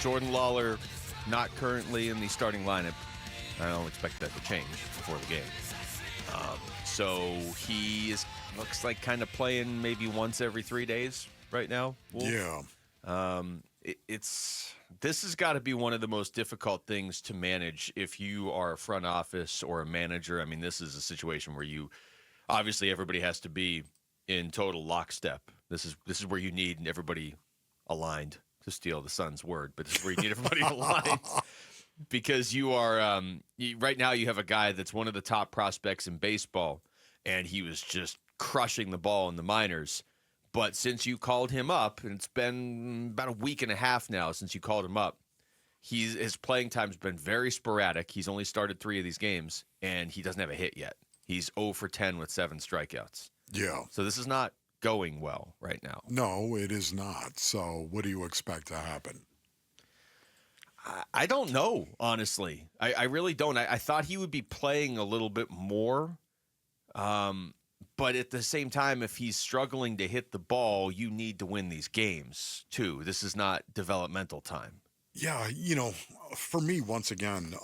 Jordan Lawlar not currently in the starting lineup. I don't expect that to change before the game. So he looks like kind of playing maybe once every 3 days right now. Wolf. Yeah. This has got to be one of the most difficult things to manage if you are a front office or a manager. I mean, this is a situation where obviously everybody has to be in total lockstep. This is where you need everybody aligned, to steal the Sun's word, but this is where you need everybody aligned. Because you are right now you have a guy that's one of the top prospects in baseball, and he was just crushing the ball in the minors. But since you called him up, and it's been about a week and a half now since you called him up, his playing time's been very sporadic. He's only started 3 of these games, and he doesn't have a hit yet. He's 0 for 10 with 7 strikeouts. Yeah. So this is not going well right now. No, it is not. So what do you expect to happen? I don't know, honestly. I really don't. I thought he would be playing a little bit more. But at the same time, if he's struggling to hit the ball, you need to win these games, too. This is not developmental time. Yeah, for me, once again,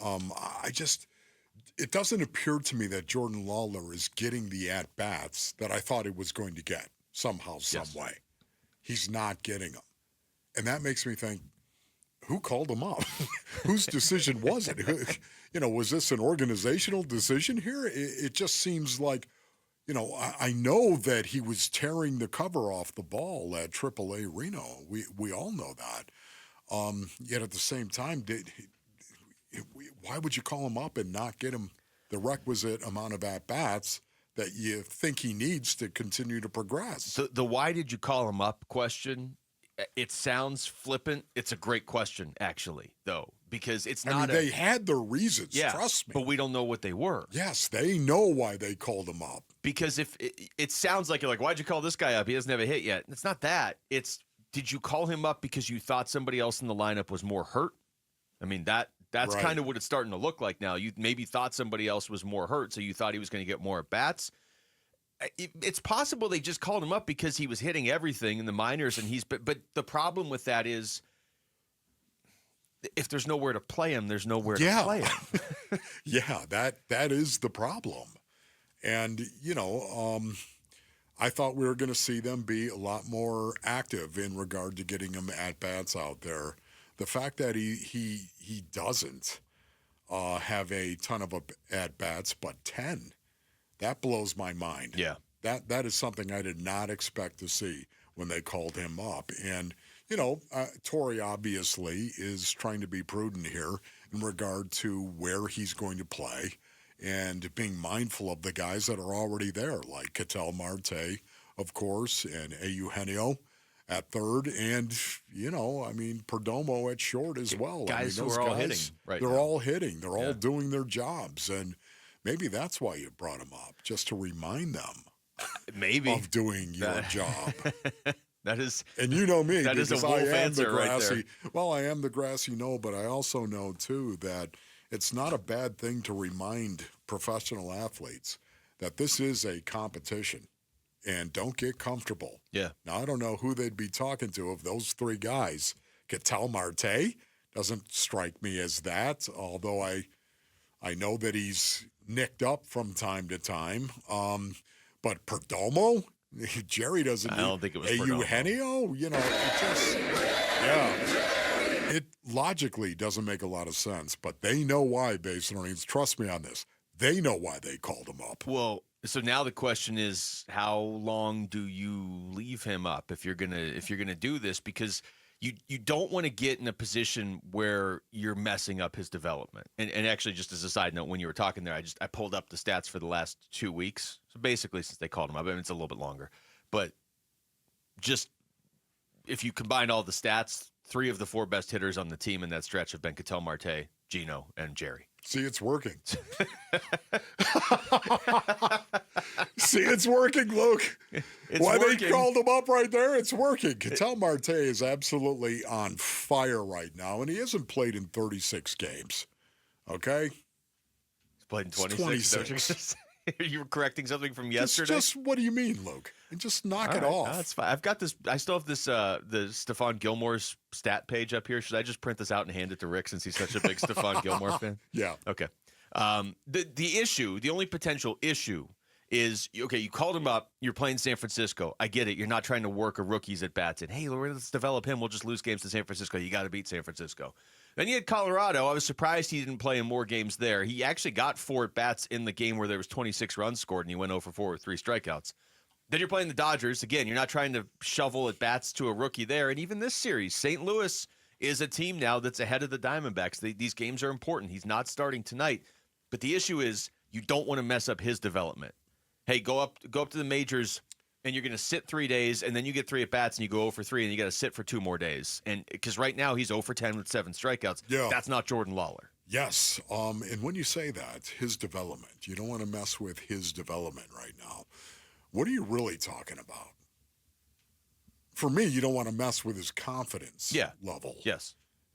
it doesn't appear to me that Jordan Lawlar is getting the at-bats that I thought he was going to get somehow, some way. He's not getting them. And that makes me think, who called him up? Whose decision was it? Was this an organizational decision here? It just seems like, I know that he was tearing the cover off the ball at AAA Reno. We all know that. Yet at the same time, why would you call him up and not get him the requisite amount of at-bats that you think he needs to continue to progress? The why did you call him up question, it sounds flippant. It's a great question, actually, though, because it's not. They had their reasons, trust me. But we don't know what they were. Yes, they know why they called him up. Because if it sounds like you're like, why'd you call this guy up? He doesn't have a hit yet. It's not that. It's, did you call him up because you thought somebody else in the lineup was more hurt? I mean, that's right. Kind of what it's starting to look like now. You maybe thought somebody else was more hurt, so you thought he was going to get more at-bats. It's possible they just called him up because he was hitting everything in the minors, and but the problem with that is if there's nowhere to play him, there's nowhere to play him. Yeah, that is the problem. And, I thought we were going to see them be a lot more active in regard to getting him at-bats out there. The fact that he doesn't have a ton of at-bats, but 10, that blows my mind. Yeah. That is something I did not expect to see when they called him up. And, Torrey obviously is trying to be prudent here in regard to where he's going to play and being mindful of the guys that are already there, like Ketel Marte, of course, and Eugenio at third, and, Perdomo at short as well. Guys who are all hitting right now. They're all hitting. They're all doing their jobs, and maybe that's why you brought them up, just to remind them maybe of doing your job. That is, and you know me, that is a wolf answer right there. Well, I am the grassy knoll, but I also know too that it's not a bad thing to remind professional athletes that this is a competition, and don't get comfortable. Yeah. Now I don't know who they'd be talking to of those 3 guys. Ketel Marte doesn't strike me as that, although I know that he's nicked up from time to time. But Perdomo, Jerry doesn't. I don't think it was Perdomo. Eugenio, it logically doesn't make a lot of sense. But they know why, based on it. Trust me on this. They know why they called him up. Well, so now the question is, how long do you leave him up if you're gonna do this? Because you don't want to get in a position where you're messing up his development. And actually, just as a side note, when you were talking there, I pulled up the stats for the last 2 weeks. So basically, since they called him up, I mean, it's a little bit longer. But just if you combine all the stats, 3 of the 4 best hitters on the team in that stretch have been Ketel Marte, Gino, and Jerry. See, it's working. See, it's working, Luke. They called him up right there, it's working. Ketel Marte is absolutely on fire right now, and he hasn't played in 36 games. Okay? He's played in 26. You were correcting something from yesterday. Just what do you mean, Luke? And just knock it off. No, that's fine. I've got this. I still have this. The Stephon Gilmore's stat page up here. Should I just print this out and hand it to Rick since he's such a big Stephon Gilmore fan? Yeah. Okay. The only potential issue is, okay, you called him up. You're playing San Francisco. I get it. You're not trying to work a rookie's at bats and, hey, let's develop him. We'll just lose games to San Francisco. You got to beat San Francisco. Then you had Colorado. I was surprised he didn't play in more games there. He actually got 4 at bats in the game where there was 26 runs scored, and he went 0 for 4 with 3 strikeouts. Then you're playing the Dodgers. Again, you're not trying to shovel at bats to a rookie there. And even this series, St. Louis is a team now that's ahead of the Diamondbacks. These games are important. He's not starting tonight. But the issue is you don't want to mess up his development. Hey, go up to the majors, and you're going to sit 3 days, and then you get 3 at-bats, and you go 0 for 3, and you got to sit for 2 more days. And because right now he's 0 for 10 with 7 strikeouts. Yeah. That's not Jordan Lawlar. Yes. And when you say that, his development, you don't want to mess with his development right now. What are you really talking about? For me, you don't want to mess with his confidence level. Yes.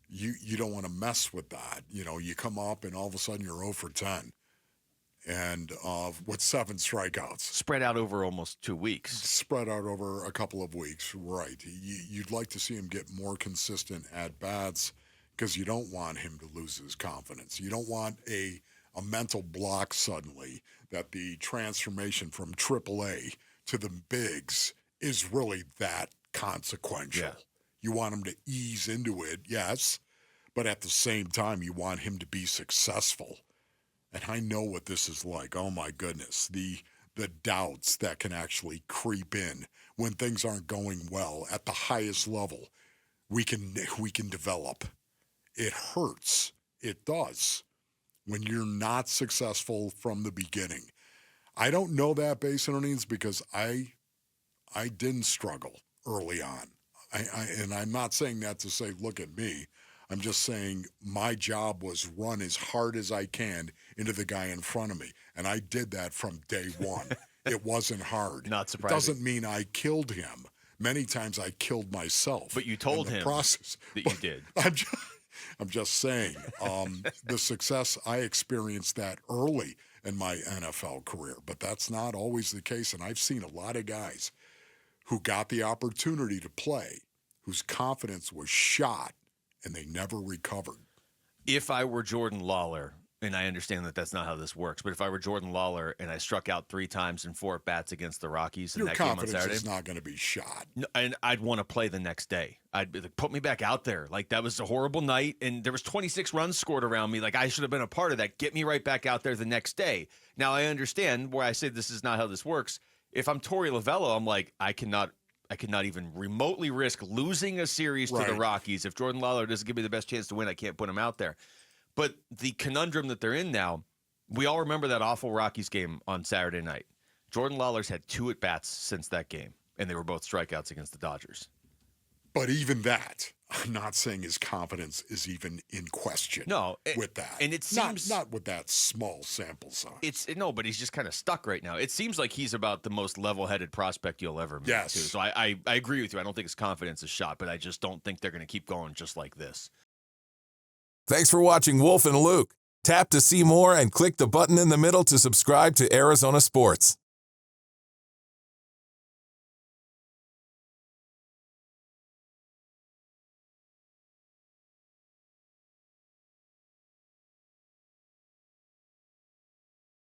You don't want to mess with that. You know, you come up and all of a sudden you're 0 for 10 and with 7 strikeouts. Spread out over almost 2 weeks. Spread out over a couple of weeks, right. You'd like to see him get more consistent at-bats because you don't want him to lose his confidence. You don't want a mental block suddenly that the transformation from AAA to the bigs is really that consequential. Yeah. You want him to ease into it, yes, but at the same time, you want him to be successful. And I know what this is like. Oh, my goodness. The doubts that can actually creep in when things aren't going well at the highest level. We can develop. It hurts. It does. When you're not successful from the beginning. I don't know that base innings because I didn't struggle early on. And I'm not saying that to say, look at me. I'm just saying my job was run as hard as I can into the guy in front of me. And I did that from day one. It wasn't hard. Not surprising. It doesn't mean I killed him. Many times I killed myself. But you told him process. That you did. I'm just saying, the success, I experienced that early in my NFL career, but that's not always the case. And I've seen a lot of guys who got the opportunity to play, whose confidence was shot, and they never recovered. If I were Jordan Lawlar, and I understand that that's not how this works, but if I were Jordan Lawlar and I struck out 3 times in 4 at-bats against the Rockies in that game on Saturday, your confidence is not going to be shot. No, and I'd want to play the next day. I'd be like, put me back out there. Like, that was a horrible night, and there was 26 runs scored around me. Like, I should have been a part of that. Get me right back out there the next day. Now, I understand where I say this is not how this works. If I'm Torey Lovello, I'm like, I cannot even remotely risk losing a series to the Rockies. If Jordan Lawlar doesn't give me the best chance to win, I can't put him out there. But the conundrum that they're in now, we all remember that awful Rockies game on Saturday night. Jordan Lawlar's had 2 at-bats since that game, and they were both strikeouts against the Dodgers. But even that, I'm not saying his confidence is even in question. No, with that, and it seems not with that small sample size. But he's just kind of stuck right now. It seems like he's about the most level-headed prospect you'll ever meet. Yes. Too. So I agree with you. I don't think his confidence is shot, but I just don't think they're going to keep going just like this. Thanks for watching Wolf and Luke. Tap to see more and click the button in the middle to subscribe to Arizona Sports.